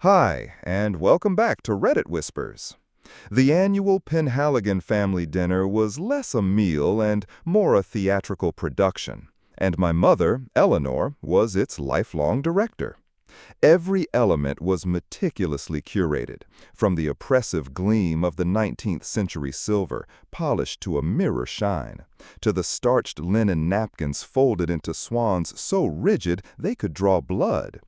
Hi, and welcome back to Reddit Whispers. The annual Penhaligon family dinner was less a meal and more a theatrical production, and my mother, Eleanor, was its lifelong director. Every element was meticulously curated, from the oppressive gleam of the 19th century silver polished to a mirror shine, to the starched linen napkins folded into swans so rigid they could draw blood.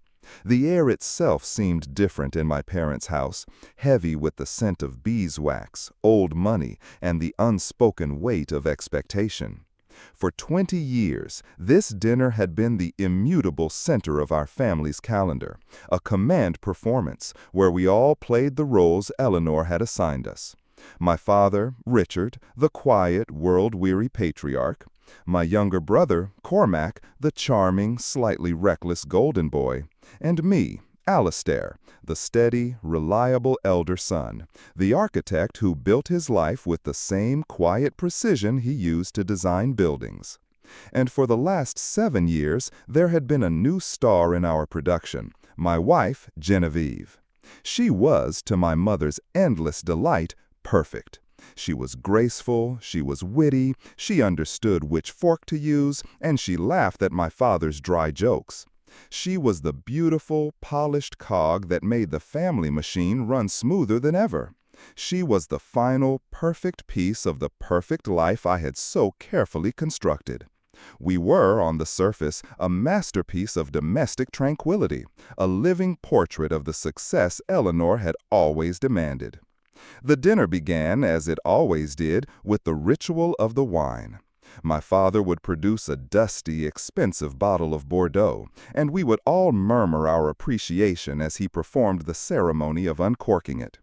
The air itself seemed different in my parents' house, heavy with the scent of beeswax, old money, and the unspoken weight of expectation. For 20 years, this dinner had been the immutable center of our family's calendar, a command performance where we all played the roles Eleanor had assigned us. My father, Richard, the quiet, world-weary patriarch; my younger brother, Cormac, the charming, slightly reckless golden boy; and me, Alistair, the steady, reliable elder son, the architect who built his life with the same quiet precision he used to design buildings. And for the last 7 years, there had been a new star in our production, my wife, Genevieve. She was, to my mother's endless delight, perfect. She was graceful, she was witty, she understood which fork to use, and she laughed at my father's dry jokes. She was the beautiful, polished cog that made the family machine run smoother than ever. She was the final, perfect piece of the perfect life I had so carefully constructed. We were, on the surface, a masterpiece of domestic tranquility, a living portrait of the success Eleanor had always demanded. The dinner began, as it always did, with the ritual of the wine. My father would produce a dusty, expensive bottle of Bordeaux, and we would all murmur our appreciation as he performed the ceremony of uncorking it.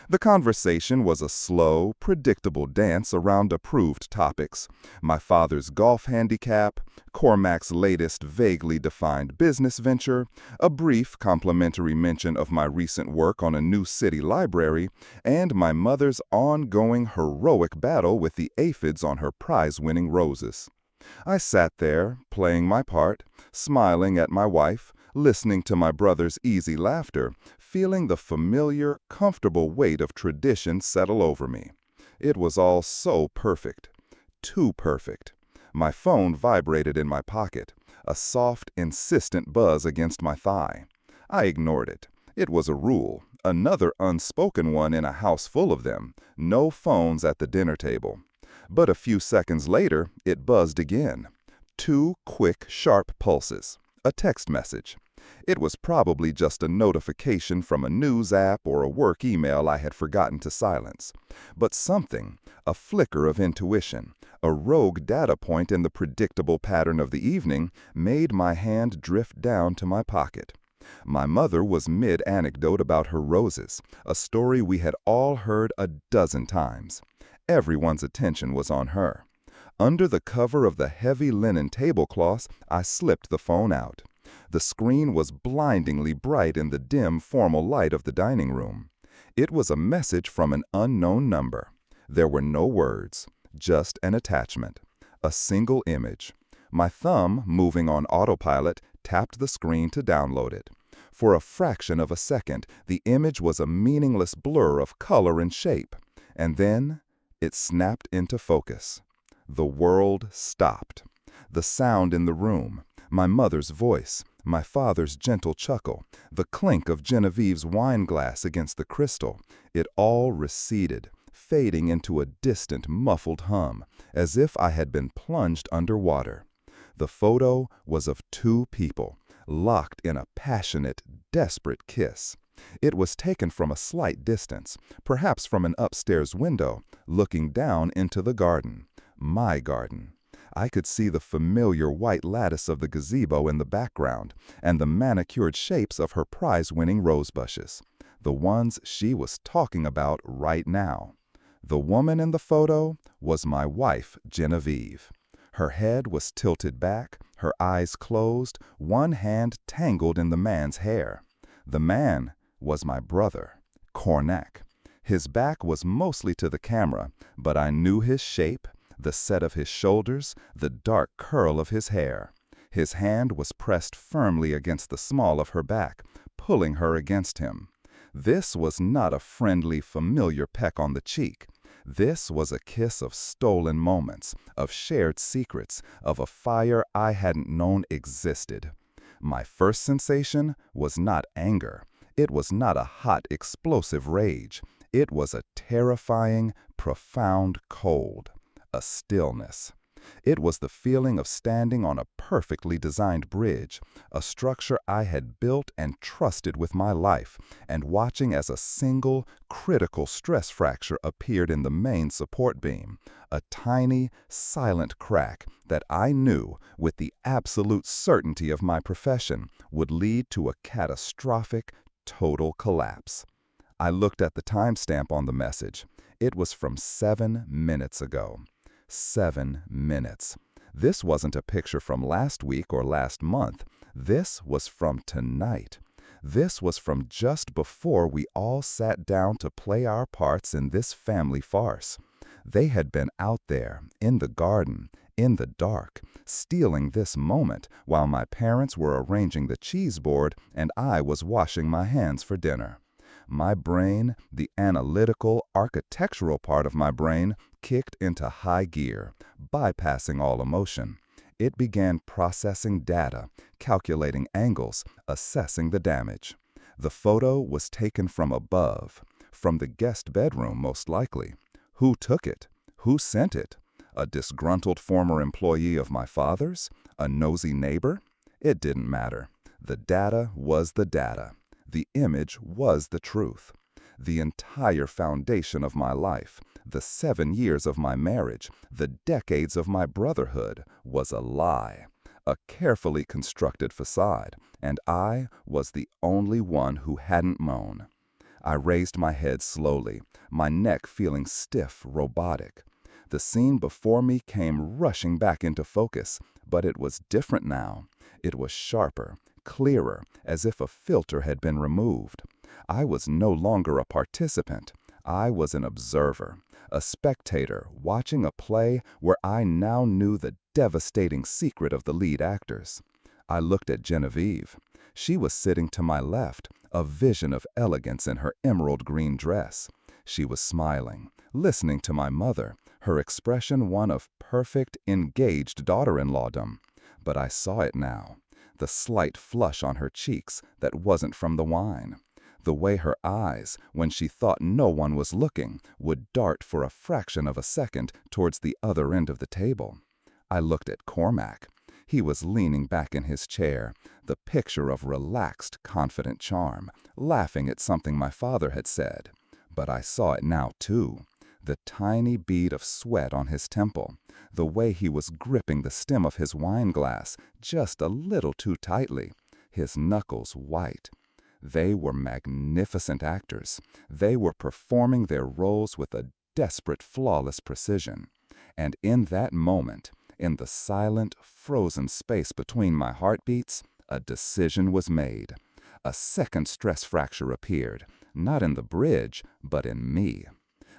The conversation was a slow, predictable dance around approved topics: my father's golf handicap, Cormac's latest vaguely defined business venture, a brief complimentary mention of my recent work on a new city library, and my mother's ongoing heroic battle with the aphids on her prize-winning roses. I sat there, playing my part, smiling at my wife, listening to my brother's easy laughter, feeling the familiar, comfortable weight of tradition settle over me. It was all so perfect. Too perfect. My phone vibrated in my pocket, a soft, insistent buzz against my thigh. I ignored it. It was a rule, another unspoken one in a house full of them: no phones at the dinner table. But a few seconds later, it buzzed again. 2 quick, sharp pulses. A text message. It was probably just a notification from a news app or a work email I had forgotten to silence. But something, a flicker of intuition, a rogue data point in the predictable pattern of the evening, made my hand drift down to my pocket. My mother was mid-anecdote about her roses, a story we had all heard a dozen times. Everyone's attention was on her. Under the cover of the heavy linen tablecloths, I slipped the phone out. The screen was blindingly bright in the dim, formal light of the dining room. It was a message from an unknown number. There were no words, just an attachment. A single image. My thumb, moving on autopilot, tapped the screen to download it. For a fraction of a second, the image was a meaningless blur of color and shape. And then, it snapped into focus. The world stopped. The sound in the room, my mother's voice, my father's gentle chuckle, the clink of Genevieve's wine glass against the crystal, it all receded, fading into a distant, muffled hum, as if I had been plunged underwater. The photo was of 2 people, locked in a passionate, desperate kiss. It was taken from a slight distance, perhaps from an upstairs window, looking down into the garden. My garden. I could see the familiar white lattice of the gazebo in the background, and the manicured shapes of her prize-winning rose bushes, the ones she was talking about right now. The woman in the photo was my wife, Genevieve. Her head was tilted back, her eyes closed, one hand tangled in the man's hair. The man was my brother, Cornac. His back was mostly to the camera, but I knew his shape, the set of his shoulders, the dark curl of his hair. His hand was pressed firmly against the small of her back, pulling her against him. This was not a friendly, familiar peck on the cheek. This was a kiss of stolen moments, of shared secrets, of a fire I hadn't known existed. My first sensation was not anger. It was not a hot, explosive rage. It was a terrifying, profound cold, a stillness. It was the feeling of standing on a perfectly designed bridge, a structure I had built and trusted with my life, and watching as a single, critical stress fracture appeared in the main support beam, a tiny, silent crack that I knew, with the absolute certainty of my profession, would lead to a catastrophic, total collapse. I looked at the timestamp on the message. It was from 7 minutes ago. 7 minutes. This wasn't a picture from last week or last month. This was from tonight. This was from just before we all sat down to play our parts in this family farce. They had been out there, in the garden, in the dark, stealing this moment while my parents were arranging the cheese board and I was washing my hands for dinner. My brain, the analytical, architectural part of my brain, kicked into high gear, bypassing all emotion. It began processing data, calculating angles, assessing the damage. The photo was taken from above, from the guest bedroom most likely. Who took it? Who sent it? A disgruntled former employee of my father's? A nosy neighbor? It didn't matter. The data was the data. The image was the truth. The entire foundation of my life, the 7 years of my marriage, the decades of my brotherhood, was a lie, a carefully constructed facade, and I was the only one who hadn't mown. I raised my head slowly, my neck feeling stiff, robotic. The scene before me came rushing back into focus, but it was different now. It was sharper, clearer, as if a filter had been removed. I was no longer a participant. I was an observer, a spectator watching a play where I now knew the devastating secret of the lead actors. I looked at Genevieve. She was sitting to my left, a vision of elegance in her emerald green dress. She was smiling, listening to my mother, her expression one of perfect, engaged daughter-in-lawdom. But I saw it now. The slight flush on her cheeks that wasn't from the wine. The way her eyes, when she thought no one was looking, would dart for a fraction of a second towards the other end of the table. I looked at Cormac. He was leaning back in his chair, the picture of relaxed, confident charm, laughing at something my father had said. But I saw it now, too. The tiny bead of sweat on his temple, the way he was gripping the stem of his wine glass just a little too tightly, his knuckles white. They were magnificent actors. They were performing their roles with a desperate, flawless precision. And in that moment, in the silent, frozen space between my heartbeats, a decision was made. A second stress fracture appeared, not in the bridge, but in me.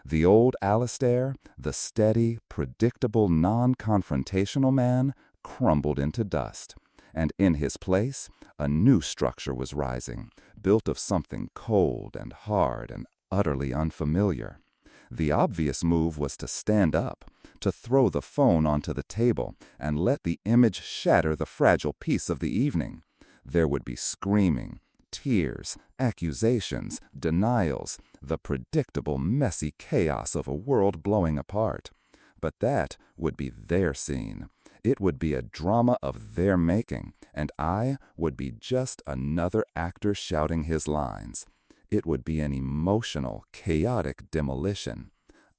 The old Alistair, the steady, predictable, non-confrontational man, crumbled into dust. And in his place, a new structure was rising, built of something cold and hard and utterly unfamiliar. The obvious move was to stand up, to throw the phone onto the table and let the image shatter the fragile peace of the evening. There would be screaming, tears, accusations, denials, the predictable, messy chaos of a world blowing apart. But that would be their scene. It would be a drama of their making, and I would be just another actor shouting his lines. It would be an emotional, chaotic demolition.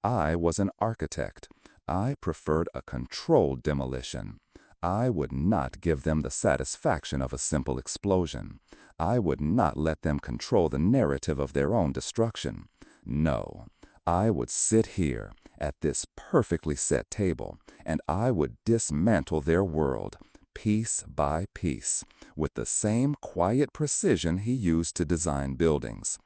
I was an architect. I preferred a controlled demolition. I would not give them the satisfaction of a simple explosion. I would not let them control the narrative of their own destruction. No, I would sit here at this perfectly set table, and I would dismantle their world, piece by piece, with the same quiet precision he used to design buildings.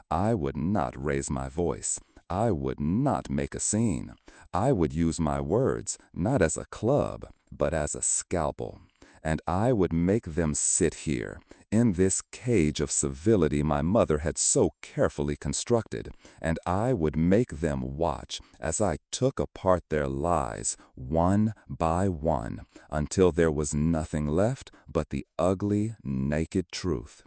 I would not raise my voice. I would not make a scene. I would use my words not as a club, but as a scalpel. And I would make them sit here, in this cage of civility my mother had so carefully constructed, and I would make them watch as I took apart their lies one by one until there was nothing left but the ugly, naked truth.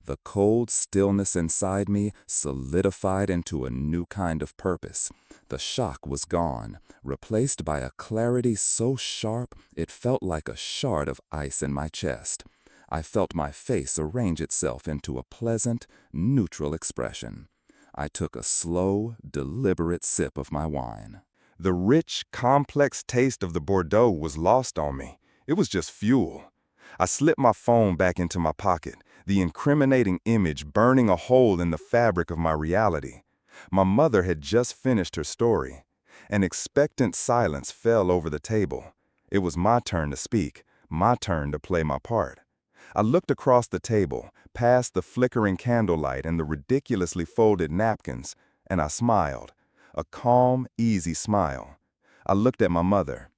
The cold stillness inside me solidified into a new kind of purpose. The shock was gone, replaced by a clarity so sharp it felt like a shard of ice in my chest. I felt my face arrange itself into a pleasant, neutral expression. I took a slow, deliberate sip of my wine. The rich, complex taste of the Bordeaux was lost on me. It was just fuel. I slipped my phone back into my pocket, the incriminating image burning a hole in the fabric of my reality. My mother had just finished her story. An expectant silence fell over the table. It was my turn to speak, my turn to play my part. I looked across the table, past the flickering candlelight and the ridiculously folded napkins, and I smiled. A calm, easy smile. I looked at my mother.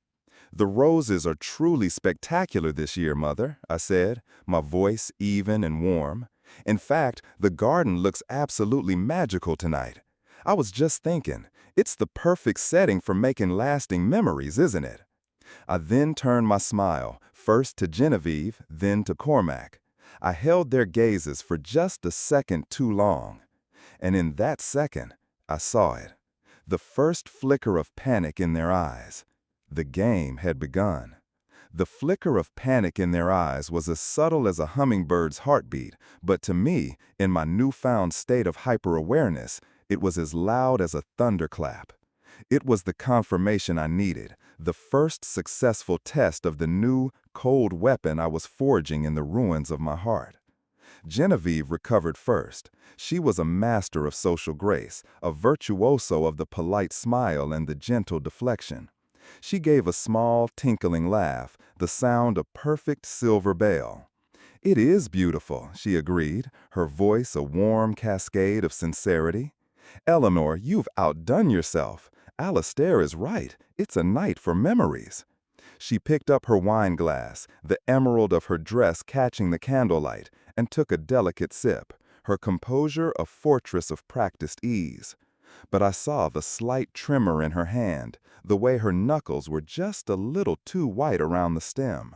"The roses are truly spectacular this year, Mother," I said, my voice even and warm. "In fact, the garden looks absolutely magical tonight. I was just thinking, it's the perfect setting for making lasting memories, isn't it?" I then turned my smile, first to Genevieve, then to Cormac. I held their gazes for just a second too long. And in that second, I saw it. The first flicker of panic in their eyes. The game had begun. The flicker of panic in their eyes was as subtle as a hummingbird's heartbeat, but to me, in my newfound state of hyper-awareness, it was as loud as a thunderclap. It was the confirmation I needed, the first successful test of the new, cold weapon I was forging in the ruins of my heart. Genevieve recovered first. She was a master of social grace, a virtuoso of the polite smile and the gentle deflection. She gave a small, tinkling laugh, the sound a perfect silver bell. "It is beautiful," she agreed, her voice a warm cascade of sincerity. "Eleanor, you've outdone yourself. Alistair is right. It's a night for memories." She picked up her wine glass, the emerald of her dress catching the candlelight, and took a delicate sip, her composure a fortress of practiced ease. But I saw the slight tremor in her hand, the way her knuckles were just a little too white around the stem.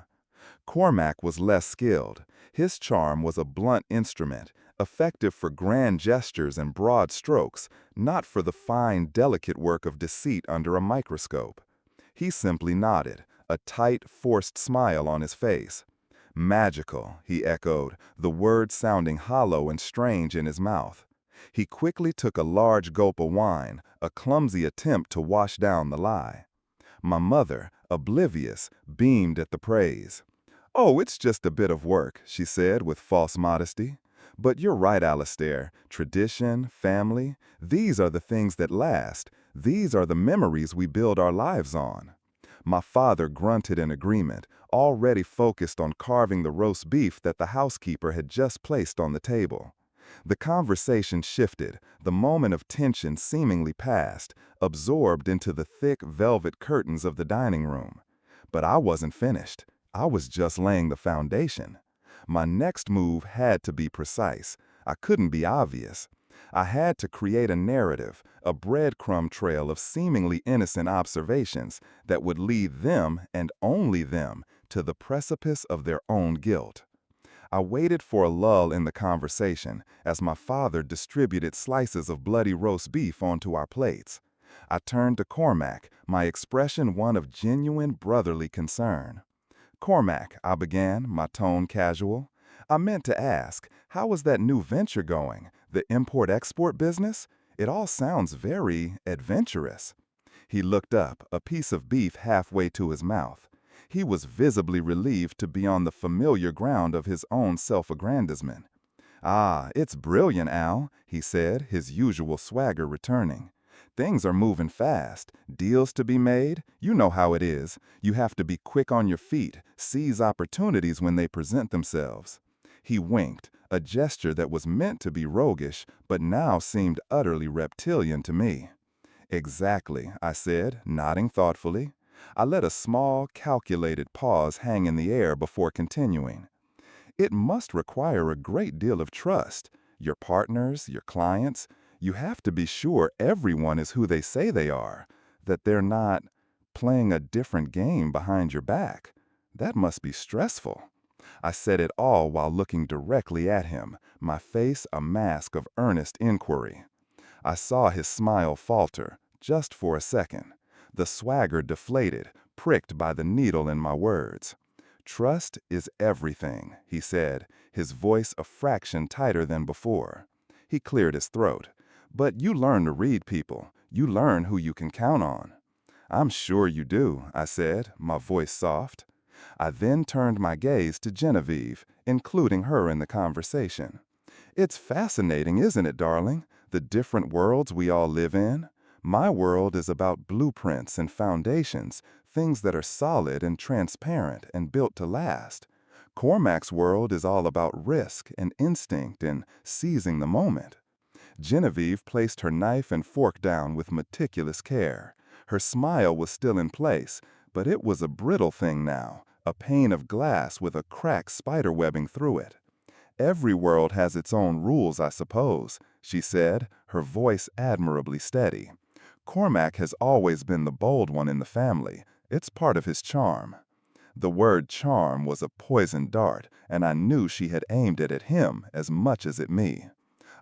Cormac was less skilled. His charm was a blunt instrument, effective for grand gestures and broad strokes, not for the fine, delicate work of deceit under a microscope. He simply nodded, a tight, forced smile on his face. "Magical," he echoed, the word sounding hollow and strange in his mouth. He quickly took a large gulp of wine, a clumsy attempt to wash down the lie. My mother, oblivious, beamed at the praise. "Oh, it's just a bit of work," she said with false modesty. "But you're right, Alistair. Tradition, family, these are the things that last. These are the memories we build our lives on." My father grunted in agreement, already focused on carving the roast beef that the housekeeper had just placed on the table. The conversation shifted, the moment of tension seemingly passed, absorbed into the thick velvet curtains of the dining room. But I wasn't finished. I was just laying the foundation. My next move had to be precise. I couldn't be obvious. I had to create a narrative, a breadcrumb trail of seemingly innocent observations that would lead them, and only them, to the precipice of their own guilt. I waited for a lull in the conversation as my father distributed slices of bloody roast beef onto our plates. I turned to Cormac, my expression one of genuine brotherly concern. "Cormac," I began, my tone casual, "I meant to ask, how is that new venture going, the import-export business? It all sounds very adventurous." He looked up, a piece of beef halfway to his mouth. He was visibly relieved to be on the familiar ground of his own self-aggrandizement. "Ah, it's brilliant, Al," he said, his usual swagger returning. "Things are moving fast. Deals to be made. You know how it is. You have to be quick on your feet, seize opportunities when they present themselves." He winked, a gesture that was meant to be roguish, but now seemed utterly reptilian to me. "Exactly," I said, nodding thoughtfully. I let a small, calculated pause hang in the air before continuing. It must require a great deal of trust. Your partners, your clients, you have to be sure everyone is who they say they are, that they're not playing a different game behind your back. That must be stressful. I said it all while looking directly at him, my face a mask of earnest inquiry. I saw his smile falter, just for a second. The swagger deflated, pricked by the needle in my words. "Trust is everything," he said, his voice a fraction tighter than before. He cleared his throat. "But you learn to read people. You learn who you can count on." "I'm sure you do," I said, my voice soft. I then turned my gaze to Genevieve, including her in the conversation. "It's fascinating, isn't it, darling? The different worlds we all live in. My world is about blueprints and foundations, things that are solid and transparent and built to last. Cormac's world is all about risk and instinct and seizing the moment." Genevieve placed her knife and fork down with meticulous care. Her smile was still in place, but it was a brittle thing now, a pane of glass with a cracked spiderwebbing through it. "Every world has its own rules, I suppose," she said, her voice admirably steady. "Cormac has always been the bold one in the family. It's part of his charm." The word charm was a poisoned dart, and I knew she had aimed it at him as much as at me.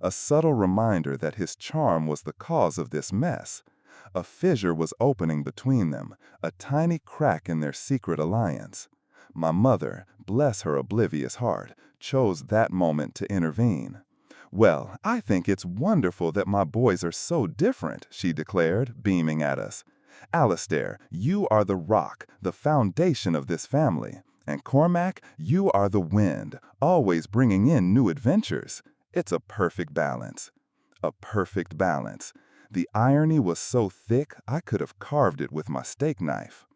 A subtle reminder that his charm was the cause of this mess. A fissure was opening between them, a tiny crack in their secret alliance. My mother, bless her oblivious heart, chose that moment to intervene. "Well, I think it's wonderful that my boys are so different," she declared, beaming at us. "Alistair, you are the rock, the foundation of this family. And Cormac, you are the wind, always bringing in new adventures. It's a perfect balance." A perfect balance. The irony was so thick I could have carved it with my steak knife.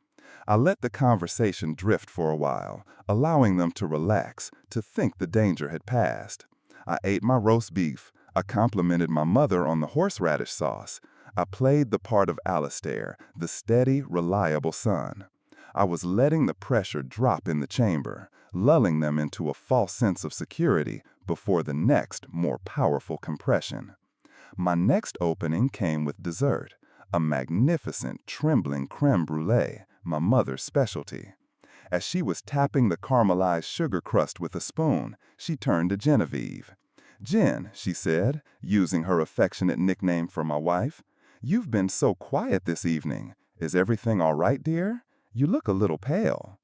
I let the conversation drift for a while, allowing them to relax, to think the danger had passed. I ate my roast beef. I complimented my mother on the horseradish sauce. I played the part of Alistair, the steady, reliable son. I was letting the pressure drop in the chamber, lulling them into a false sense of security before the next, more powerful compression. My next opening came with dessert, a magnificent, trembling crème brûlée, my mother's specialty. As she was tapping the caramelized sugar crust with a spoon, she turned to Genevieve. "Jen," she said, using her affectionate nickname for my wife, "you've been so quiet this evening. Is everything all right, dear? You look a little pale."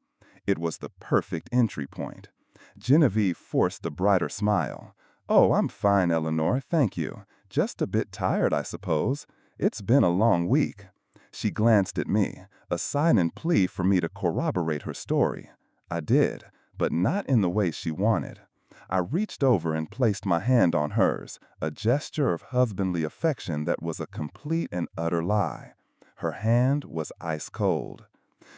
It was the perfect entry point. Genevieve forced a brighter smile. "Oh, I'm fine, Eleanor, thank you. Just a bit tired, I suppose. It's been a long week." She glanced at me, a silent plea for me to corroborate her story. I did, but not in the way she wanted. I reached over and placed my hand on hers, a gesture of husbandly affection that was a complete and utter lie. Her hand was ice cold.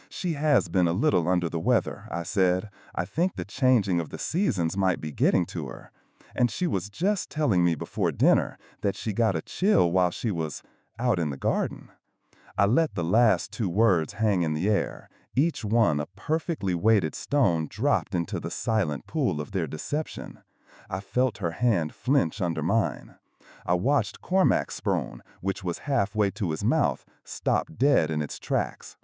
"She has been a little under the weather," I said. "I think the changing of the seasons might be getting to her. And she was just telling me before dinner that she got a chill while she was out in the garden." I let the last two words hang in the air, each one a perfectly weighted stone dropped into the silent pool of their deception. I felt her hand flinch under mine. I watched Cormac's spoon, which was halfway to his mouth, stop dead in its tracks.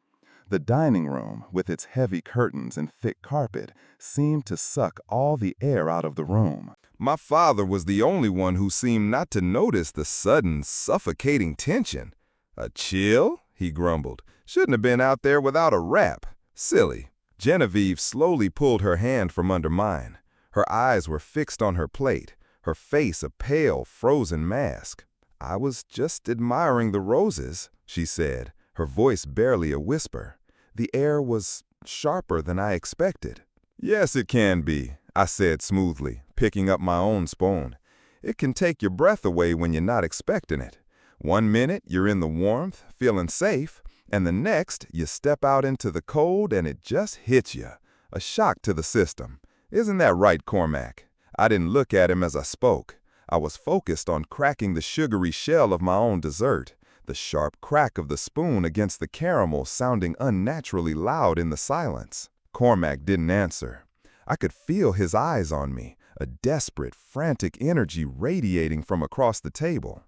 The dining room, with its heavy curtains and thick carpet, seemed to suck all the air out of the room. My father was the only one who seemed not to notice the sudden, suffocating tension. "A chill?" he grumbled. "Shouldn't have been out there without a wrap. Silly." Genevieve slowly pulled her hand from under mine. Her eyes were fixed on her plate, her face a pale, frozen mask. "I was just admiring the roses," she said, her voice barely a whisper. The air was sharper than I expected. "Yes, it can be," I said smoothly, picking up my own spoon. "It can take your breath away when you're not expecting it. One minute you're in the warmth, feeling safe, and the next you step out into the cold and it just hits you. A shock to the system. Isn't that right, Cormac?" I didn't look at him as I spoke. I was focused on cracking the sugary shell of my own dessert, the sharp crack of the spoon against the caramel sounding unnaturally loud in the silence. Cormac didn't answer. I could feel his eyes on me, a desperate, frantic energy radiating from across the table.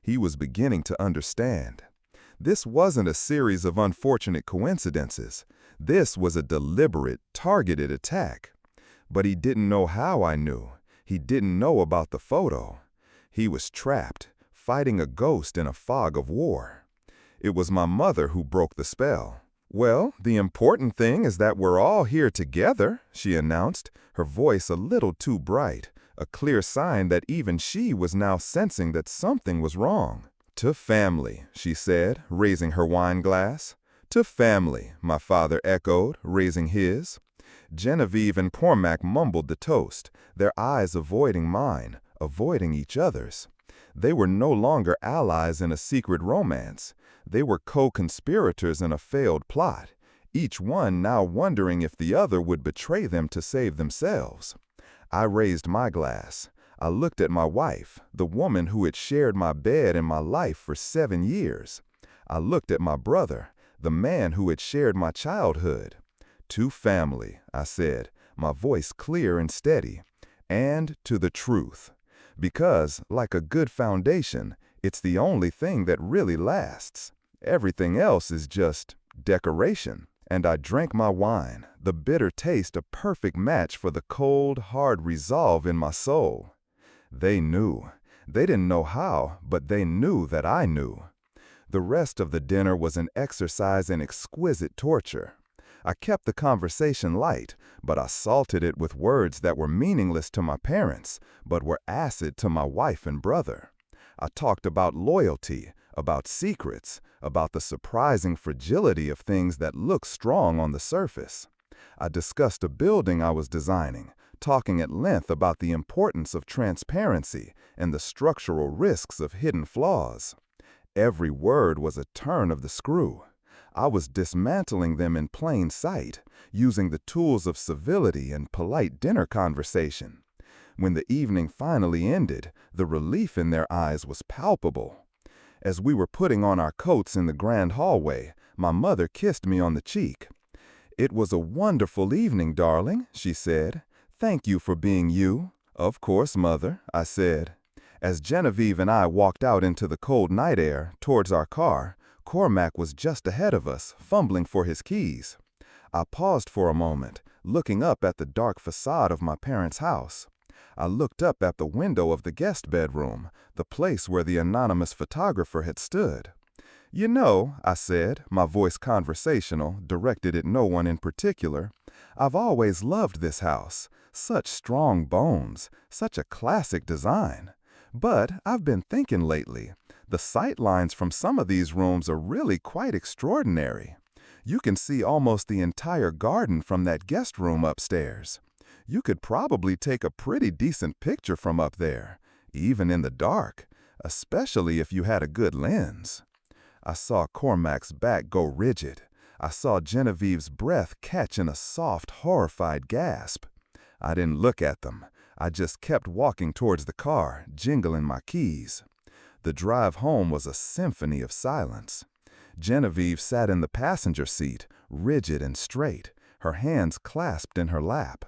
He was beginning to understand. This wasn't a series of unfortunate coincidences. This was a deliberate, targeted attack. But he didn't know how I knew. He didn't know about the photo. He was trapped, fighting a ghost in a fog of war. It was my mother who broke the spell. "Well, the important thing is that we're all here together," she announced, her voice a little too bright, a clear sign that even she was now sensing that something was wrong. "To family," she said, raising her wine glass. "To family," my father echoed, raising his. Genevieve and Cormac mumbled the toast, their eyes avoiding mine, avoiding each other's. They were no longer allies in a secret romance. They were co-conspirators in a failed plot, each one now wondering if the other would betray them to save themselves. I raised my glass. I looked at my wife, the woman who had shared my bed and my life for 7 years. I looked at my brother, the man who had shared my childhood. "To family," I said, my voice clear and steady, "and to the truth." Because, like a good foundation, it's the only thing that really lasts. Everything else is just decoration. And I drank my wine, the bitter taste a perfect match for the cold, hard resolve in my soul. They knew. They didn't know how, but they knew that I knew. The rest of the dinner was an exercise in exquisite torture. I kept the conversation light, but I salted it with words that were meaningless to my parents, but were acid to my wife and brother. I talked about loyalty, about secrets, about the surprising fragility of things that look strong on the surface. I discussed a building I was designing, talking at length about the importance of transparency and the structural risks of hidden flaws. Every word was a turn of the screw. I was dismantling them in plain sight, using the tools of civility and polite dinner conversation. When the evening finally ended, the relief in their eyes was palpable. As we were putting on our coats in the grand hallway, my mother kissed me on the cheek. "It was a wonderful evening, darling," she said. "Thank you for being you." "Of course, Mother," I said. As Genevieve and I walked out into the cold night air, towards our car, Cormac was just ahead of us, fumbling for his keys. I paused for a moment, looking up at the dark facade of my parents' house. I looked up at the window of the guest bedroom, the place where the anonymous photographer had stood. "You know," I said, my voice conversational, directed at no one in particular, "I've always loved this house. Such strong bones, such a classic design. But I've been thinking lately, the sight lines from some of these rooms are really quite extraordinary. You can see almost the entire garden from that guest room upstairs. You could probably take a pretty decent picture from up there, even in the dark, especially if you had a good lens." I saw Cormac's back go rigid. I saw Genevieve's breath catch in a soft, horrified gasp. I didn't look at them. I just kept walking towards the car, jingling my keys. The drive home was a symphony of silence. Genevieve sat in the passenger seat, rigid and straight, her hands clasped in her lap.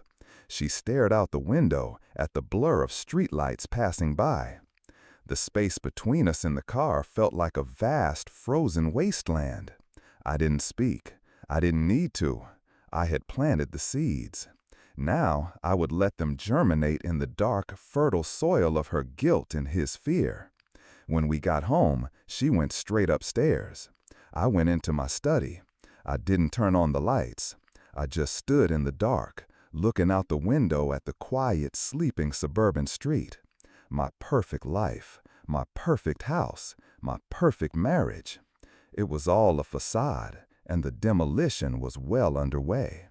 She stared out the window at the blur of streetlights passing by. The space between us in the car felt like a vast, frozen wasteland. I didn't speak. I didn't need to. I had planted the seeds. Now I would let them germinate in the dark, fertile soil of her guilt and his fear. When we got home, she went straight upstairs. I went into my study. I didn't turn on the lights. I just stood in the dark, looking out the window at the quiet, sleeping suburban street. My perfect life, my perfect house, my perfect marriage. It was all a facade, and the demolition was well underway.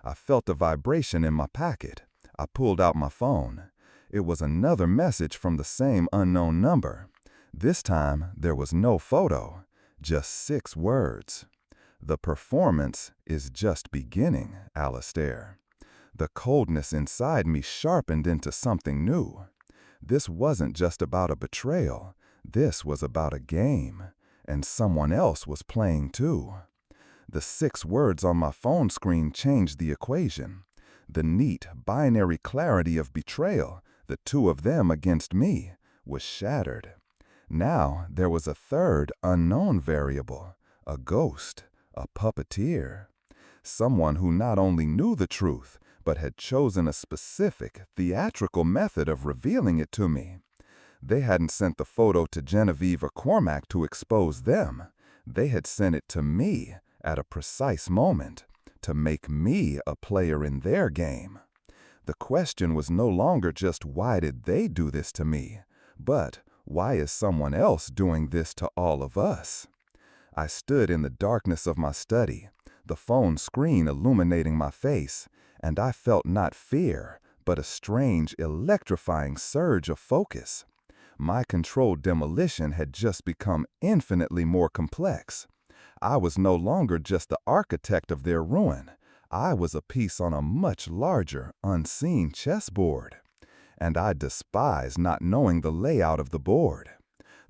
I felt a vibration in my pocket. I pulled out my phone. It was another message from the same unknown number. This time, there was no photo, just 6 words. "The performance is just beginning, Alistair." The coldness inside me sharpened into something new. This wasn't just about a betrayal. This was about a game, and someone else was playing too. The 6 words on my phone screen changed the equation. The neat, binary clarity of betrayal, the two of them against me, was shattered. Now there was a third unknown variable, a ghost, a puppeteer. Someone who not only knew the truth, but had chosen a specific, theatrical method of revealing it to me. They hadn't sent the photo to Genevieve or Cormac to expose them. They had sent it to me at a precise moment to make me a player in their game. The question was no longer just why did they do this to me, but why is someone else doing this to all of us? I stood in the darkness of my study, the phone screen illuminating my face, and I felt not fear, but a strange, electrifying surge of focus. My controlled demolition had just become infinitely more complex. I was no longer just the architect of their ruin. I was a piece on a much larger, unseen chessboard. And I despised not knowing the layout of the board.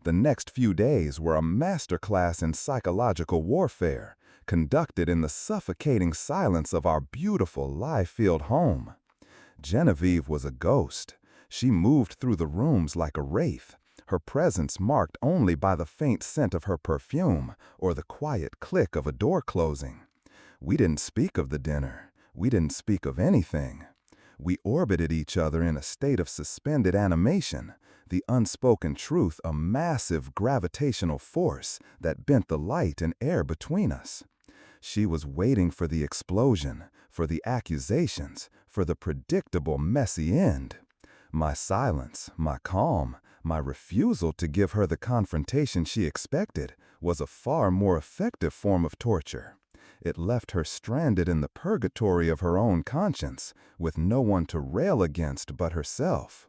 The next few days were a masterclass in psychological warfare, conducted in the suffocating silence of our beautiful life-filled home. Genevieve was a ghost. She moved through the rooms like a wraith, her presence marked only by the faint scent of her perfume or the quiet click of a door closing. We didn't speak of the dinner. We didn't speak of anything. We orbited each other in a state of suspended animation, the unspoken truth a massive gravitational force that bent the light and air between us. She was waiting for the explosion, for the accusations, for the predictable, messy end. My silence, my calm, my refusal to give her the confrontation she expected was a far more effective form of torture. It left her stranded in the purgatory of her own conscience, with no one to rail against but herself.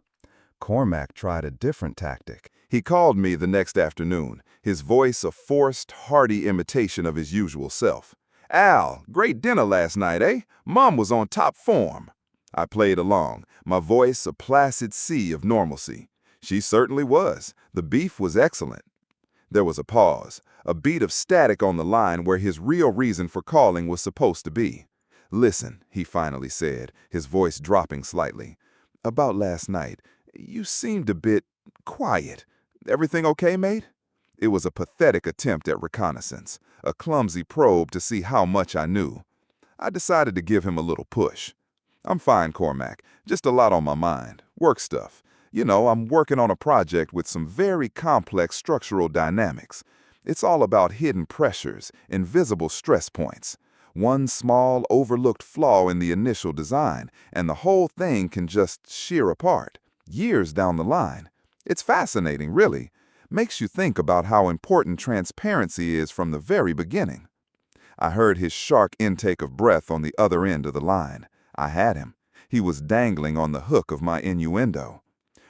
Cormac tried a different tactic. He called me the next afternoon, his voice a forced, hearty imitation of his usual self. "Al, great dinner last night, eh? Mom was on top form." I played along, my voice a placid sea of normalcy. She certainly was. The beef was excellent. There was a pause, a beat of static on the line where his real reason for calling was supposed to be. "Listen," he finally said, his voice dropping slightly. "About last night, you seemed a bit quiet. Everything okay, mate?" It was a pathetic attempt at reconnaissance, a clumsy probe to see how much I knew. I decided to give him a little push. "I'm fine, Cormac. Just a lot on my mind. Work stuff. You know, I'm working on a project with some very complex structural dynamics. It's all about hidden pressures, invisible stress points. One small, overlooked flaw in the initial design, and the whole thing can just shear apart, years down the line. It's fascinating, really. Makes you think about how important transparency is from the very beginning." I heard his sharp intake of breath on the other end of the line. I had him. He was dangling on the hook of my innuendo.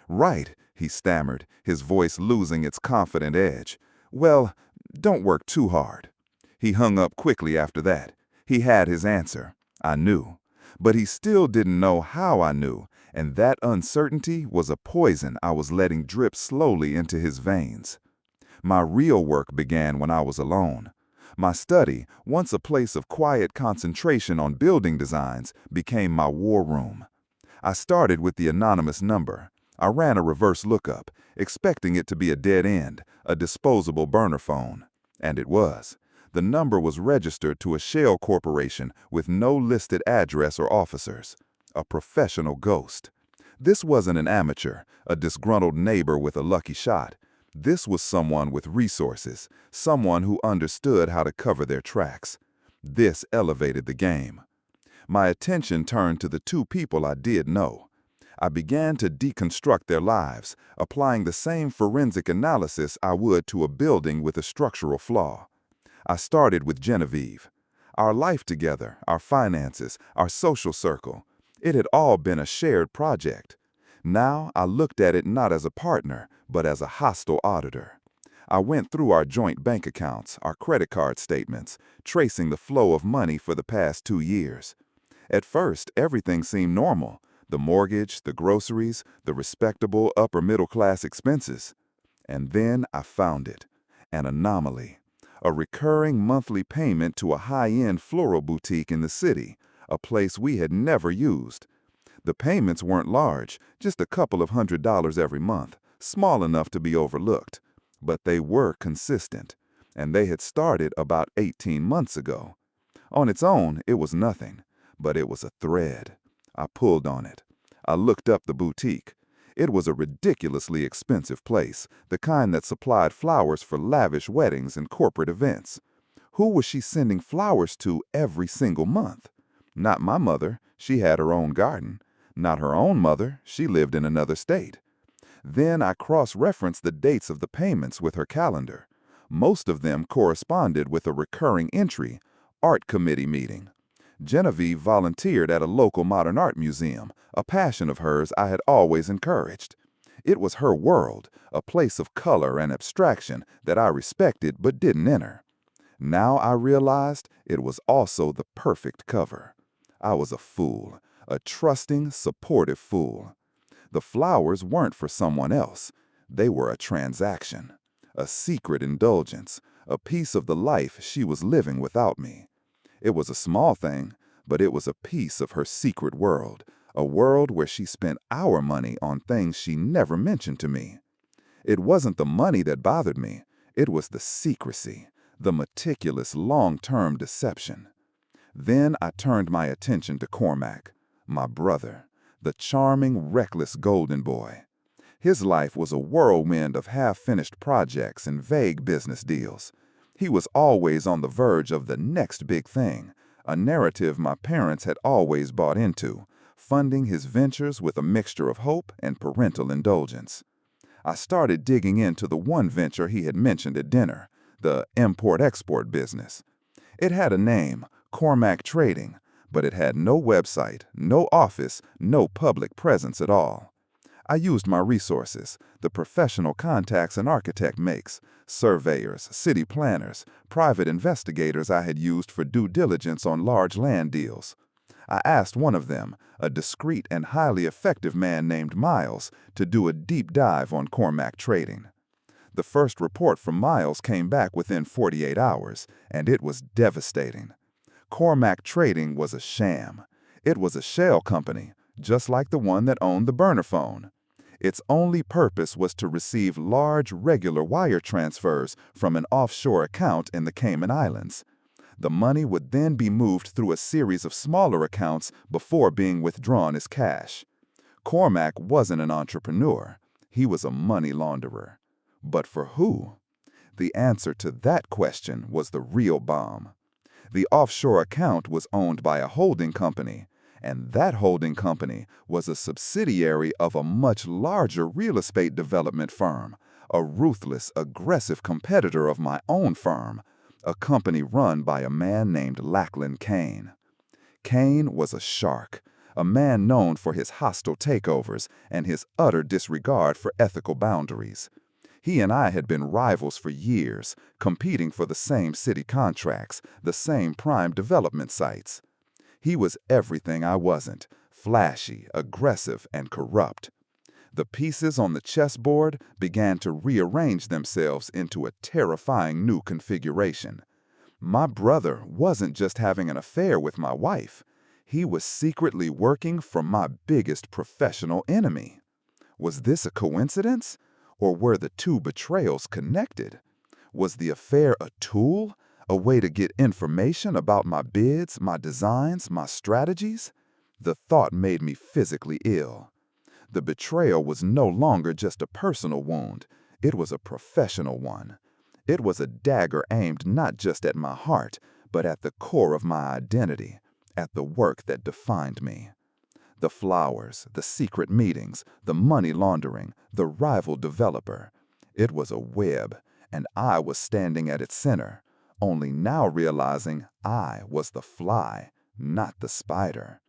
"Right," he stammered, his voice losing its confident edge. "Well, don't work too hard." He hung up quickly after that. He had his answer. I knew. But he still didn't know how I knew, and that uncertainty was a poison I was letting drip slowly into his veins. My real work began when I was alone. My study, once a place of quiet concentration on building designs, became my war room. I started with the anonymous number. I ran a reverse lookup, expecting it to be a dead end, a disposable burner phone. And it was. The number was registered to a shell corporation with no listed address or officers. A professional ghost. This wasn't an amateur, a disgruntled neighbor with a lucky shot. This was someone with resources, someone who understood how to cover their tracks. This elevated the game. My attention turned to the two people I did know. I began to deconstruct their lives, applying the same forensic analysis I would to a building with a structural flaw. I started with Genevieve. Our life together, our finances, our social circle, it had all been a shared project. Now I looked at it not as a partner, but as a hostile auditor. I went through our joint bank accounts, our credit card statements, tracing the flow of money for the past 2 years. At first, everything seemed normal. The mortgage, the groceries, the respectable upper-middle-class expenses. And then I found it. An anomaly. A recurring monthly payment to a high-end floral boutique in the city. a place we had never used. The payments weren't large, just a couple of $100 every month, small enough to be overlooked. But they were consistent, and they had started about 18 months ago. On its own, it was nothing, but it was a thread. I pulled on it. I looked up the boutique. It was a ridiculously expensive place, the kind that supplied flowers for lavish weddings and corporate events. Who was she sending flowers to every single month? Not my mother. She had her own garden. Not her own mother. She lived in another state. Then I cross-referenced the dates of the payments with her calendar. Most of them corresponded with a recurring entry, art committee meeting. Genevieve volunteered at a local modern art museum, a passion of hers I had always encouraged. It was her world, a place of color and abstraction that I respected but didn't enter. Now I realized it was also the perfect cover. I was a fool, a trusting, supportive fool. The flowers weren't for someone else. They were a transaction, a secret indulgence, a piece of the life she was living without me. It was a small thing, but it was a piece of her secret world, a world where she spent our money on things she never mentioned to me. It wasn't the money that bothered me. It was the secrecy, the meticulous long-term deception. Then I turned my attention to Cormac, my brother, the charming, reckless golden boy. His life was a whirlwind of half-finished projects and vague business deals. He was always on the verge of the next big thing, a narrative my parents had always bought into, funding his ventures with a mixture of hope and parental indulgence. I started digging into the one venture he had mentioned at dinner, the import-export business. It had a name, Cormac Trading, but it had no website, no office, no public presence at all. I used my resources, the professional contacts an architect makes, surveyors, city planners, private investigators I had used for due diligence on large land deals. I asked one of them, a discreet and highly effective man named Miles, to do a deep dive on Cormac Trading. The first report from Miles came back within 48 hours, and it was devastating. Cormac Trading was a sham. It was a shell company, just like the one that owned the burner phone. Its only purpose was to receive large, regular wire transfers from an offshore account in the Cayman Islands. The money would then be moved through a series of smaller accounts before being withdrawn as cash. Cormac wasn't an entrepreneur. He was a money launderer. But for who? The answer to that question was the real bomb. The offshore account was owned by a holding company, and that holding company was a subsidiary of a much larger real estate development firm, a ruthless, aggressive competitor of my own firm, a company run by a man named Lachlan Kane. Kane was a shark, a man known for his hostile takeovers and his utter disregard for ethical boundaries. He and I had been rivals for years, competing for the same city contracts, the same prime development sites. He was everything I wasn't, flashy, aggressive, and corrupt. The pieces on the chessboard began to rearrange themselves into a terrifying new configuration. My brother wasn't just having an affair with my wife. He was secretly working for my biggest professional enemy. Was this a coincidence? Or were the two betrayals connected? Was the affair a tool? A way to get information about my bids, my designs, my strategies? The thought made me physically ill. The betrayal was no longer just a personal wound. It was a professional one. It was a dagger aimed not just at my heart, but at the core of my identity, at the work that defined me. The flowers, the secret meetings, the money laundering, the rival developer. It was a web, and I was standing at its center, only now realizing I was the fly, not the spider.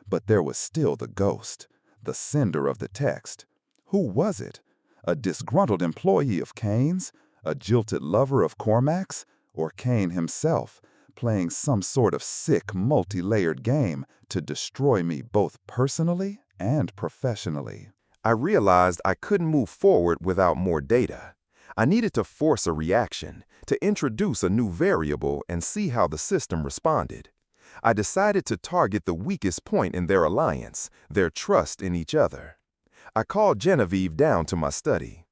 But there was still the ghost, the sender of the text. Who was it? A disgruntled employee of Kane's? A jilted lover of Cormac's? Or Kane himself, playing some sort of sick, multi-layered game to destroy me both personally and professionally? I realized I couldn't move forward without more data. I needed to force a reaction, to introduce a new variable and see how the system responded. I decided to target the weakest point in their alliance, their trust in each other. I called Genevieve down to my study.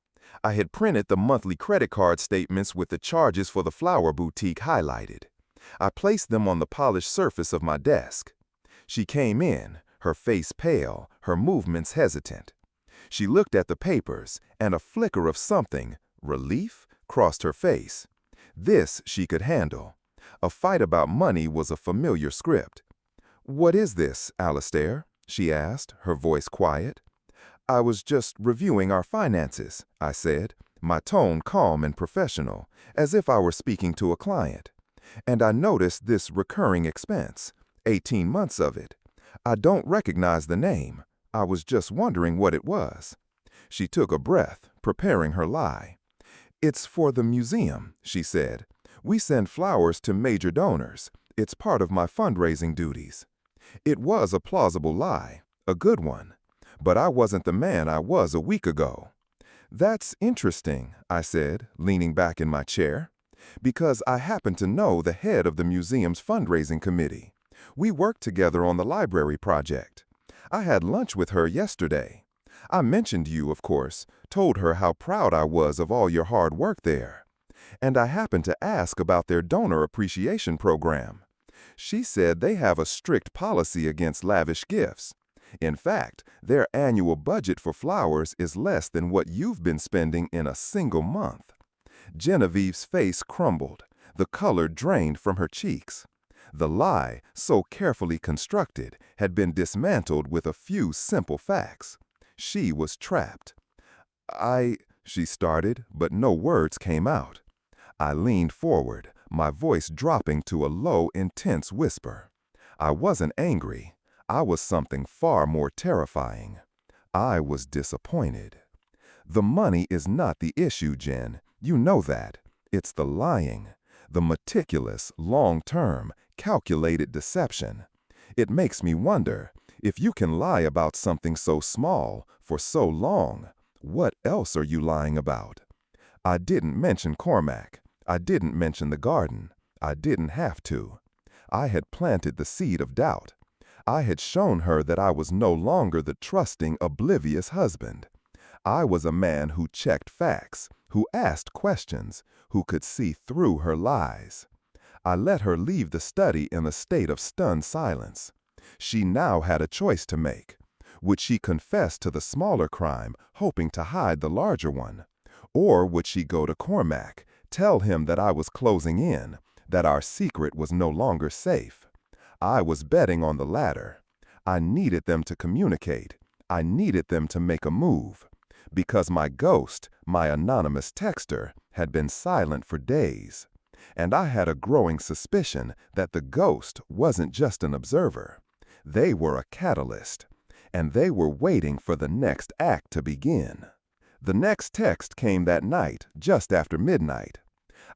I had printed the monthly credit card statements with the charges for the flower boutique highlighted. I placed them on the polished surface of my desk. She came in, her face pale, her movements hesitant. She looked at the papers, and a flicker of something, relief, crossed her face. This she could handle. A fight about money was a familiar script. "What is this, Alistair?" she asked, her voice quiet. "I was just reviewing our finances," I said, my tone calm and professional, as if I were speaking to a client. "And I noticed this recurring expense, 18 months of it. I don't recognize the name. I was just wondering what it was." She took a breath, preparing her lie. "It's for the museum," she said. "We send flowers to major donors. It's part of my fundraising duties." It was a plausible lie, a good one. But I wasn't the man I was a week ago. "That's interesting," I said, leaning back in my chair, "because I happen to know the head of the museum's fundraising committee. We worked together on the library project. I had lunch with her yesterday. I mentioned you, of course, told her how proud I was of all your hard work there. And I happened to ask about their donor appreciation program. She said they have a strict policy against lavish gifts. In fact, their annual budget for flowers is less than what you've been spending in a single month." Genevieve's face crumbled. The color drained from her cheeks. The lie, so carefully constructed, had been dismantled with a few simple facts. She was trapped. She started, but no words came out. I leaned forward, my voice dropping to a low, intense whisper. I wasn't angry. I was something far more terrifying. I was disappointed. "The money is not the issue, Jen. You know that. It's the lying, the meticulous, long-term, calculated deception. It makes me wonder, if you can lie about something so small for so long, what else are you lying about?" I didn't mention Cormac. I didn't mention the garden. I didn't have to. I had planted the seed of doubt. I had shown her that I was no longer the trusting, oblivious husband. I was a man who checked facts, who asked questions, who could see through her lies. I let her leave the study in a state of stunned silence. She now had a choice to make. Would she confess to the smaller crime, hoping to hide the larger one? Or would she go to Cormac, tell him that I was closing in, that our secret was no longer safe? I was betting on the latter. I needed them to communicate. I needed them to make a move. Because my ghost, my anonymous texter, had been silent for days. And I had a growing suspicion that the ghost wasn't just an observer. They were a catalyst. And they were waiting for the next act to begin. The next text came that night, just after midnight.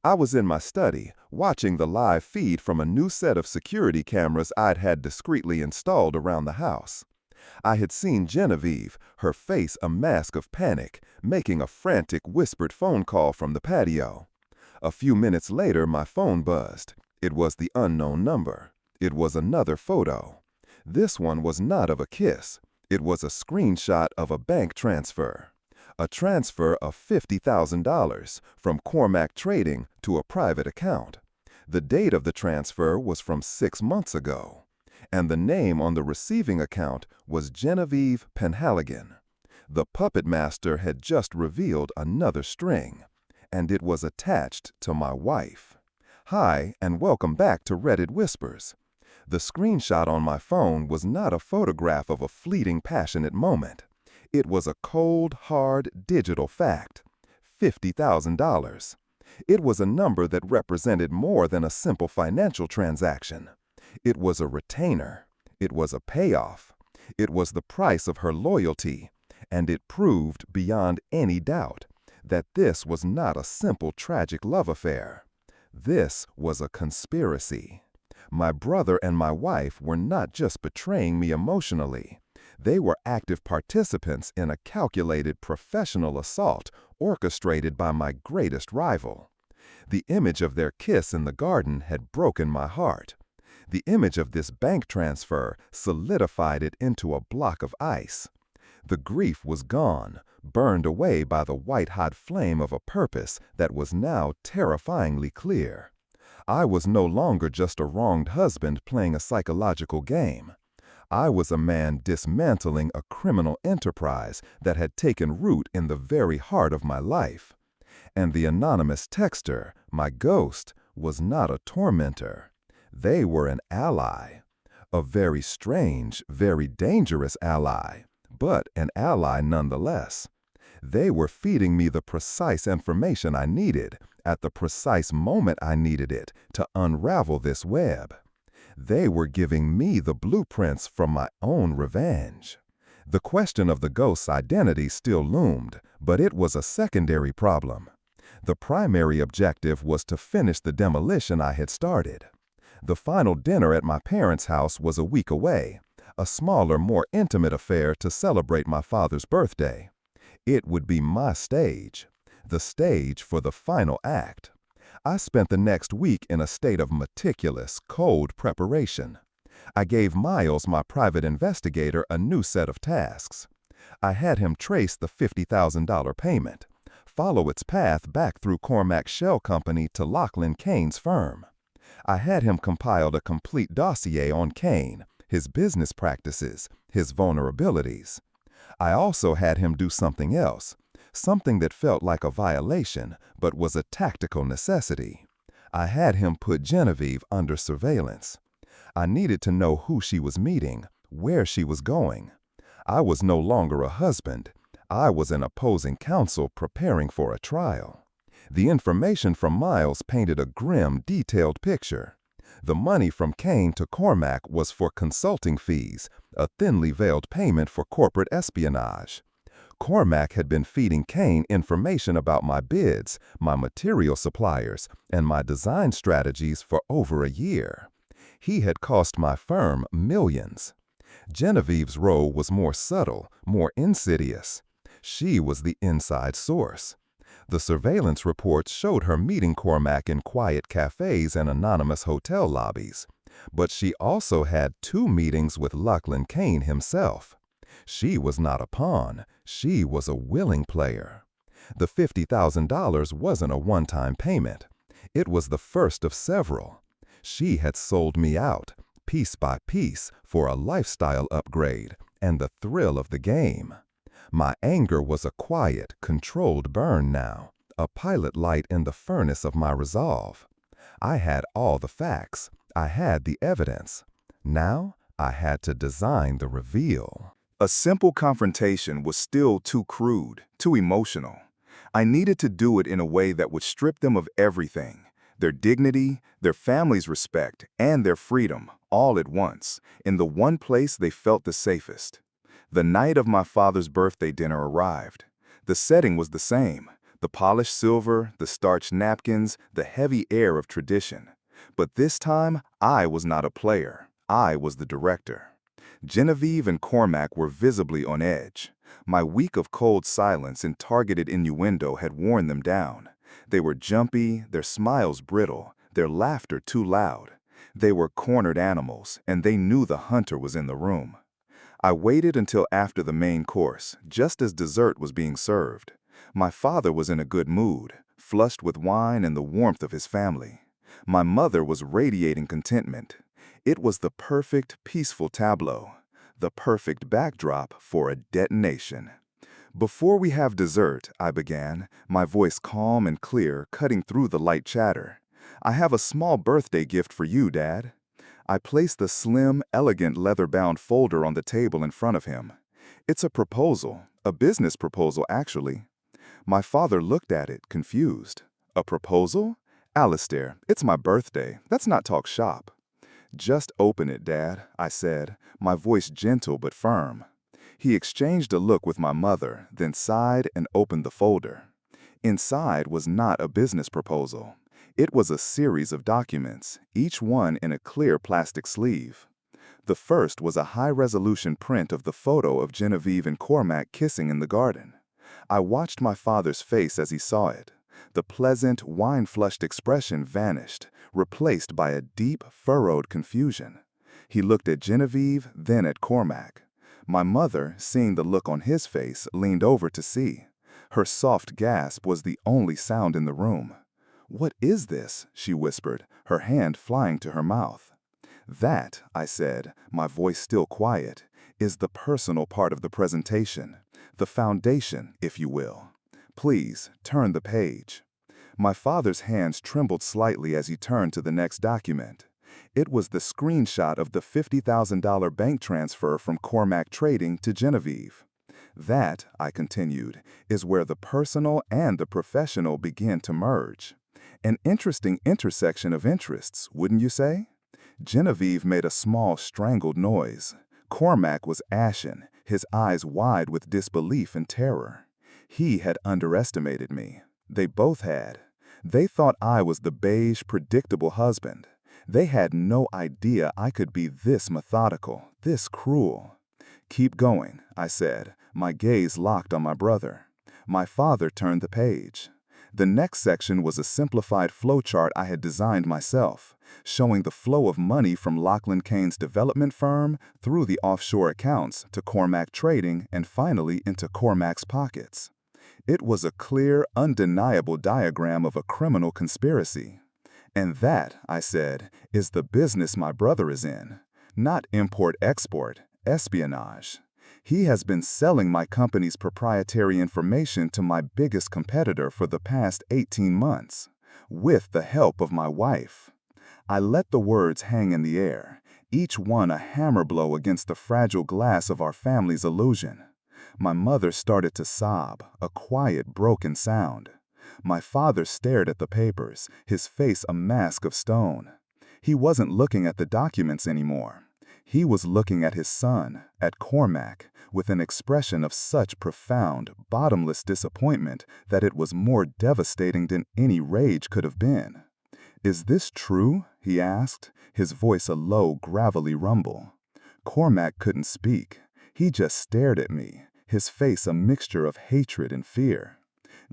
I was in my study, watching the live feed from a new set of security cameras I'd had discreetly installed around the house. I had seen Genevieve, her face a mask of panic, making a frantic whispered phone call from the patio. A few minutes later, my phone buzzed. It was the unknown number. It was another photo. This one was not of a kiss. It was a screenshot of a bank transfer. A transfer of $50,000 from Cormac Trading to a private account. The date of the transfer was from 6 months ago, and the name on the receiving account was Genevieve Penhaligon. The puppet master had just revealed another string, and it was attached to my wife. Hi, and welcome back to Reddit Whispers. The screenshot on my phone was not a photograph of a fleeting passionate moment. It was a cold, hard, digital fact. $50,000. It was a number that represented more than a simple financial transaction. It was a retainer. It was a payoff. It was the price of her loyalty. And it proved beyond any doubt that this was not a simple tragic love affair. This was a conspiracy. My brother and my wife were not just betraying me emotionally. They were active participants in a calculated professional assault orchestrated by my greatest rival. The image of their kiss in the garden had broken my heart. The image of this bank transfer solidified it into a block of ice. The grief was gone, burned away by the white-hot flame of a purpose that was now terrifyingly clear. I was no longer just a wronged husband playing a psychological game. I was a man dismantling a criminal enterprise that had taken root in the very heart of my life. And the anonymous texter, my ghost, was not a tormentor. They were an ally. A very strange, very dangerous ally, but an ally nonetheless. They were feeding me the precise information I needed, at the precise moment I needed it, to unravel this web. They were giving me the blueprints from my own revenge. The question of the ghost's identity still loomed, but it was a secondary problem. The primary objective was to finish the demolition I had started. The final dinner at my parents' house was a week away, a smaller, more intimate affair to celebrate my father's birthday. It would be my stage, the stage for the final act. I spent the next week in a state of meticulous, cold preparation. I gave Miles, my private investigator, a new set of tasks. I had him trace the $50,000 payment, follow its path back through Cormac's shell company to Lachlan Kane's firm. I had him compile a complete dossier on Kane, his business practices, his vulnerabilities. I also had him do something else, something that felt like a violation, but was a tactical necessity. I had him put Genevieve under surveillance. I needed to know who she was meeting, where she was going. I was no longer a husband. I was an opposing counsel preparing for a trial. The information from Miles painted a grim, detailed picture. The money from Kane to Cormac was for consulting fees, a thinly veiled payment for corporate espionage. Cormac had been feeding Kane information about my bids, my material suppliers, and my design strategies for over a year. He had cost my firm millions. Genevieve's role was more subtle, more insidious. She was the inside source. The surveillance reports showed her meeting Cormac in quiet cafes and anonymous hotel lobbies. But she also had 2 meetings with Lachlan Kane himself. She was not a pawn. She was a willing player. The $50,000 wasn't a one-time payment. It was the first of several. She had sold me out, piece by piece, for a lifestyle upgrade and the thrill of the game. My anger was a quiet, controlled burn now, a pilot light in the furnace of my resolve. I had all the facts. I had the evidence. Now I had to design the reveal. A simple confrontation was still too crude, too emotional. I needed to do it in a way that would strip them of everything, their dignity, their family's respect, and their freedom, all at once, in the one place they felt the safest. The night of my father's birthday dinner arrived. The setting was the same, the polished silver, the starched napkins, the heavy air of tradition. But this time, I was not a player. I was the director. Genevieve and Cormac were visibly on edge. My week of cold silence and targeted innuendo had worn them down. They were jumpy, their smiles brittle, their laughter too loud. They were cornered animals, and they knew the hunter was in the room. I waited until after the main course, just as dessert was being served. My father was in a good mood, flushed with wine and the warmth of his family. My mother was radiating contentment. It was the perfect, peaceful tableau, the perfect backdrop for a detonation. "Before we have dessert," I began, my voice calm and clear, cutting through the light chatter, "I have a small birthday gift for you, Dad." I placed the slim, elegant leather-bound folder on the table in front of him. "It's a proposal, a business proposal, actually." My father looked at it, confused. "A proposal? Alistair, it's my birthday. Let's not talk shop." "Just open it, Dad," I said, my voice gentle but firm. He exchanged a look with my mother, then sighed and opened the folder. Inside was not a business proposal. It was a series of documents, each one in a clear plastic sleeve. The first was a high-resolution print of the photo of Genevieve and Cormac kissing in the garden. I watched my father's face as he saw it, The pleasant, wine-flushed expression vanished, replaced by a deep, furrowed confusion. He looked at Genevieve, then at Cormac. My mother, seeing the look on his face, leaned over to see. Her soft gasp was the only sound in the room. "What is this?" she whispered, her hand flying to her mouth. "That," I said, my voice still quiet, "is the personal part of the presentation. The foundation, if you will. Please, turn the page." My father's hands trembled slightly as he turned to the next document. It was the screenshot of the $50,000 bank transfer from Cormac Trading to Genevieve. "That," I continued, "is where the personal and the professional begin to merge. An interesting intersection of interests, wouldn't you say?" Genevieve made a small, strangled noise. Cormac was ashen, his eyes wide with disbelief and terror. He had underestimated me. They both had. They thought I was the beige, predictable husband. They had no idea I could be this methodical, this cruel. "Keep going," I said, my gaze locked on my brother. My father turned the page. The next section was a simplified flowchart I had designed myself, showing the flow of money from Lachlan Kane's development firm through the offshore accounts to Cormac Trading and finally into Cormac's pockets. It was a clear, undeniable diagram of a criminal conspiracy. "And that," I said, "is the business my brother is in. Not import-export, espionage. He has been selling my company's proprietary information to my biggest competitor for the past 18 months, with the help of my wife." I let the words hang in the air, each one a hammer blow against the fragile glass of our family's illusion. My mother started to sob, a quiet, broken sound. My father stared at the papers, his face a mask of stone. He wasn't looking at the documents anymore. He was looking at his son, at Cormac, with an expression of such profound, bottomless disappointment that it was more devastating than any rage could have been. "Is this true?" he asked, his voice a low, gravelly rumble. Cormac couldn't speak. He just stared at me, his face a mixture of hatred and fear.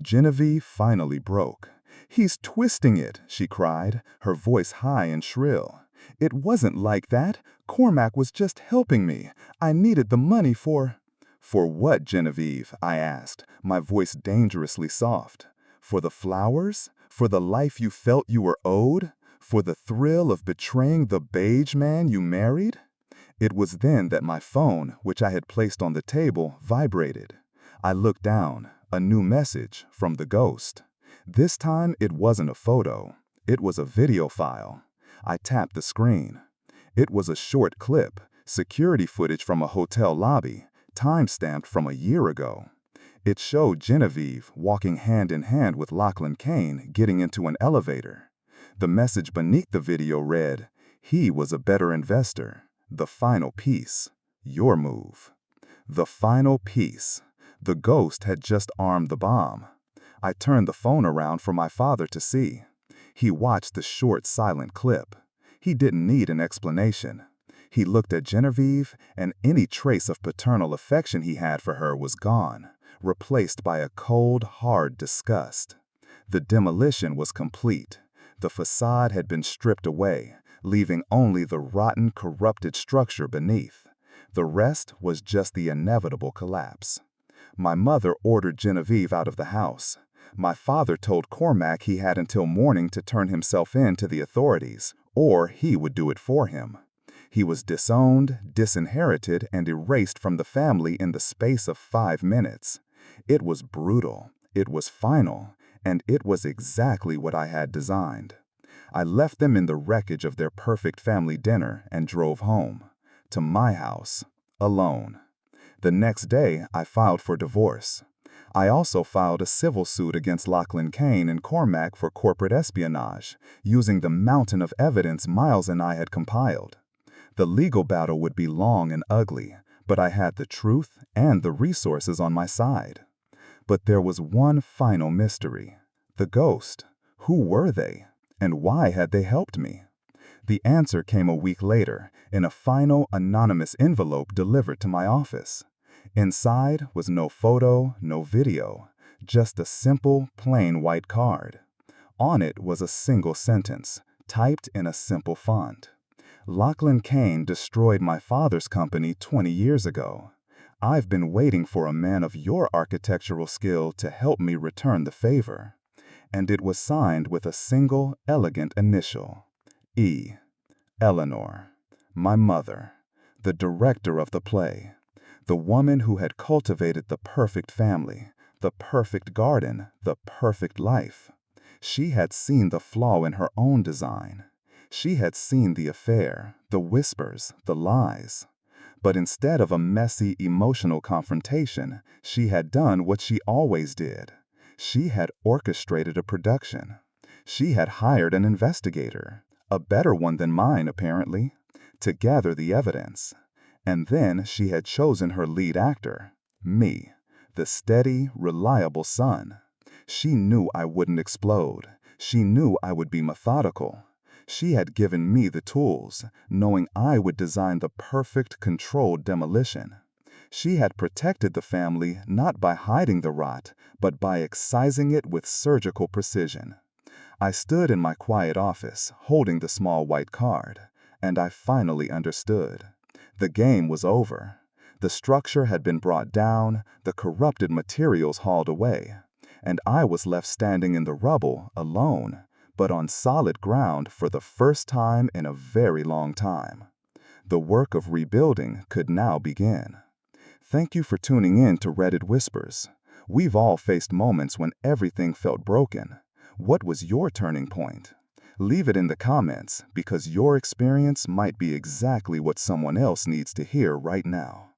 Genevieve finally broke. "He's twisting it," she cried, her voice high and shrill. "It wasn't like that. Cormac was just helping me. I needed the money for—" "For what, Genevieve?" I asked, my voice dangerously soft. "For the flowers? For the life you felt you were owed? For the thrill of betraying the beige man you married?" It was then that my phone, which I had placed on the table, vibrated. I looked down, a new message from the ghost. This time it wasn't a photo. It was a video file. I tapped the screen. It was a short clip, security footage from a hotel lobby, time-stamped from a year ago. It showed Genevieve walking hand in hand with Lachlan Kane getting into an elevator. The message beneath the video read, "He was a better investor. The final piece. Your move." The final piece. The ghost had just armed the bomb. I turned the phone around for my father to see. He watched the short, silent clip. He didn't need an explanation. He looked at Genevieve, and any trace of paternal affection he had for her was gone, replaced by a cold, hard disgust. The demolition was complete. The facade had been stripped away, leaving only the rotten, corrupted structure beneath. The rest was just the inevitable collapse. My mother ordered Genevieve out of the house. My father told Cormac he had until morning to turn himself in to the authorities, or he would do it for him. He was disowned, disinherited, and erased from the family in the space of 5 minutes. It was brutal, it was final, and it was exactly what I had designed. I left them in the wreckage of their perfect family dinner and drove home, to my house, alone. The next day, I filed for divorce. I also filed a civil suit against Lachlan Kane and Cormac for corporate espionage, using the mountain of evidence Miles and I had compiled. The legal battle would be long and ugly, but I had the truth and the resources on my side. But there was one final mystery. The ghost. Who were they? And why had they helped me? The answer came a week later, in a final, anonymous envelope delivered to my office. Inside was no photo, no video, Just a simple, plain white card. On it was a single sentence, typed in a simple font. Lachlan Kane destroyed my father's company 20 years ago. I've been waiting for a man of your architectural skill to help me return the favor. And it was signed with a single, elegant initial. E. Eleanor. My mother. The director of the play. The woman who had cultivated the perfect family, the perfect garden, the perfect life. She had seen the flaw in her own design. She had seen the affair, the whispers, the lies. But instead of a messy, emotional confrontation, she had done what she always did. She had orchestrated a production. She had hired an investigator, a better one than mine, apparently, to gather the evidence. And then she had chosen her lead actor, me, the steady, reliable son. She knew I wouldn't explode. She knew I would be methodical. She had given me the tools, knowing I would design the perfect, controlled demolition. She had protected the family not by hiding the rot, but by excising it with surgical precision. I stood in my quiet office, holding the small white card, and I finally understood. The game was over. The structure had been brought down, the corrupted materials hauled away, and I was left standing in the rubble, alone, but on solid ground for the first time in a very long time. The work of rebuilding could now begin. Thank you for tuning in to Reddit Whispers. We've all faced moments when everything felt broken. What was your turning point? Leave it in the comments, because your experience might be exactly what someone else needs to hear right now.